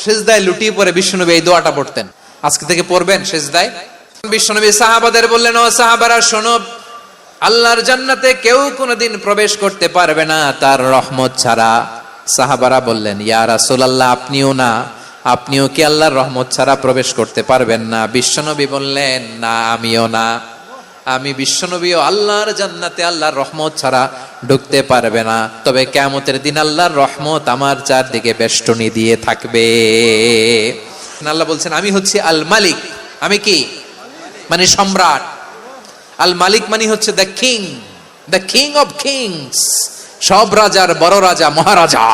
সিজদায় লুটিয়ে পড়ে বিশ্বনবী এই দোয়াটা পড়তেন। আজকে থেকে পড়বেন সিজদায়। বিশ্বনবী সাহাবাদের বললেন, ও সাহাবারা শোনো, আল্লাহর জান্নাতে কেউ কোনোদিন প্রবেশ করতে পারবে না তার রহমত ছাড়া। সাহাবারা বললেন, ইয়া রাসূলুল্লাহ, আপনিও কি আল্লাহর রহমত ছাড়া প্রবেশ করতে পারবেন না? বিশ্বনবী বললেন, না, আমিও না। আমি বিশ্বনবীও আল্লাহর জান্নাতে আল্লাহর রহমত ছাড়া ঢুকতে পারবে না, তবে কিয়ামতের দিন আল্লাহর রহমত আমার চারদিকে বেষ্টনী দিয়ে থাকবে। আল্লাহ বলছেন, আমি হচ্ছি আল মালিক। আমি কি? মানে সম্রাট। আল মালিক মানে হচ্ছে দ্য কিং অফ কিংস। সব রাজার বড় রাজা, মহারাজা।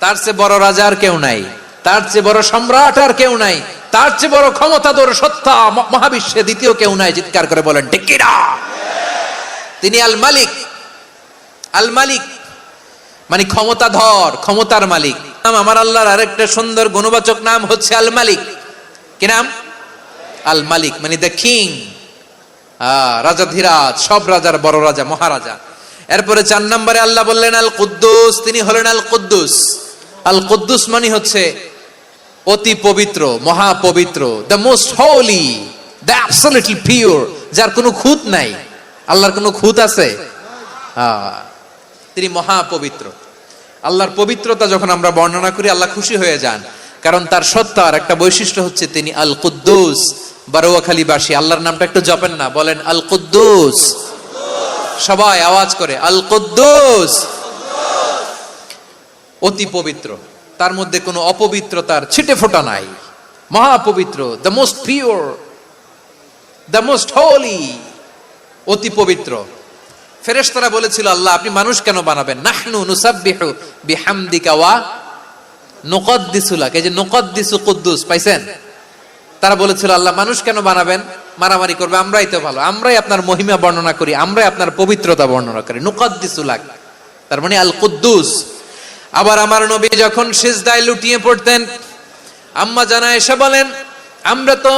তার চেয়ে বড় রাজা আর কেউ নাই, তার চেয়ে বড় সম্রাট আর কেউ নাই, তার চেয়ে বড় ক্ষমতাধর সত্তা মহাবিশ্বে দ্বিতীয় কেউ নাই। চিৎকার করে বলেন ঠিক কিনা? তিনি আল মালিক। আল মালিক মানে ক্ষমতাধর, ক্ষমতার মালিক। আমার আল্লাহর আরেকটা সুন্দর গুণবাচক নাম হচ্ছে আল মালিক। কি নাম? আল মালিক মানে দ্য কিং, রাজাধিরাজ, সব রাজার বড় রাজা, মহারাজা। এরপরে 4 নম্বরে আল্লাহ বললেন আল কুদ্দুস। তিনি হলেন আল কুদ্দুস। আল কুদ্দুস মানে হচ্ছে অতি পবিত্র, মহাপবিত্র, the most holy, the absolutely pure, যার কোনো খুঁত নাই। আল্লাহর কোনো খুঁত আছে? তিনি মহাপবিত্র। আল্লাহর পবিত্রতা যখন আমরা বর্ণনা করি আল্লাহ খুশি হয়ে যান, কারণ তার সত্তার একটা বৈশিষ্ট্য হচ্ছে তিনি আল কুদ্দুস। বারোয়াখালীবাসী আল্লাহর নামটা একটু জপেন না, বলেন আল কুদ্দুস। সবাই আওয়াজ করে আল কুদ্দুস। অতি পবিত্র, তার মধ্যে কোনো অপবিত্রতার ছিটে ফোঁটা নাই। মহাপবিত্র, the most pure, the most holy, অতি পবিত্র। ফেরেশতারা বলেছিল, আল্লাহ আপনি মানুষ কেন বানাবেন? নাহনু নুসাব্বিহু বিহামদিকা ওয়া নুকদ্দিসু লাক। এই যে নুকদ্দিসু কুদ্দুস পাইছেন? তারা বলেছিল, আল্লাহ মানুষ কেন বানাবেন? মারামারি করবে, আমরাই তো ভালো, আমরাই আপনার মহিমা বর্ণনা করি, আমরাই আপনার পবিত্রতা বর্ণনা করি। নুকদ্দিসু লাক তার মানে আল কুদ্দুস। আবার আমার নবী যখন সিজদায় লুটিয়ে পড়তেন, আম্মা জানা এসে বলেন, আমরা তো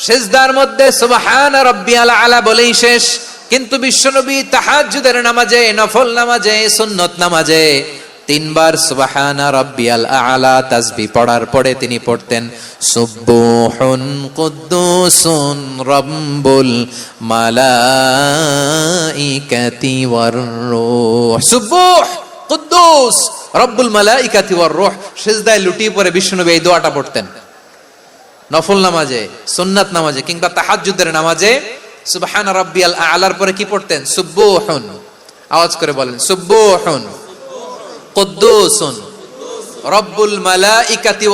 সিজদার মধ্যে সুবহানা রাব্বিয়াল আলা বলেই শেষ, কিন্তু বিশ্বনবী তাহাজ্জুদের নামাজে, নফল নামাজে, সুন্নত নামাজে 3 বার সুবহানা রাব্বিয়াল আলা তাসবিহ পড়ার পরে তিনি পড়তেন সুবহুন কুদ্দুসুন রাব্বুল মালাইকাতি ওয়ার রূহ। সুবহ কুদ্দুস রব্বুল মালাইকাতি ওয়ার রূহ। সিজদায় লুটিয়ে পড়ে বিশ্বনবী এই দোয়াটা পড়তেন। নফল নামাজে, সুন্নাত নামাজে কিংবা তাহাজ্জুদের নামাজে সুবহান রাব্বিয়াল আলার পরে কি পড়তেন? সুবহুন। আওয়াজ করে বলেন সুবহুন কুদ্দুসুন রব্বুল মালাইকাতি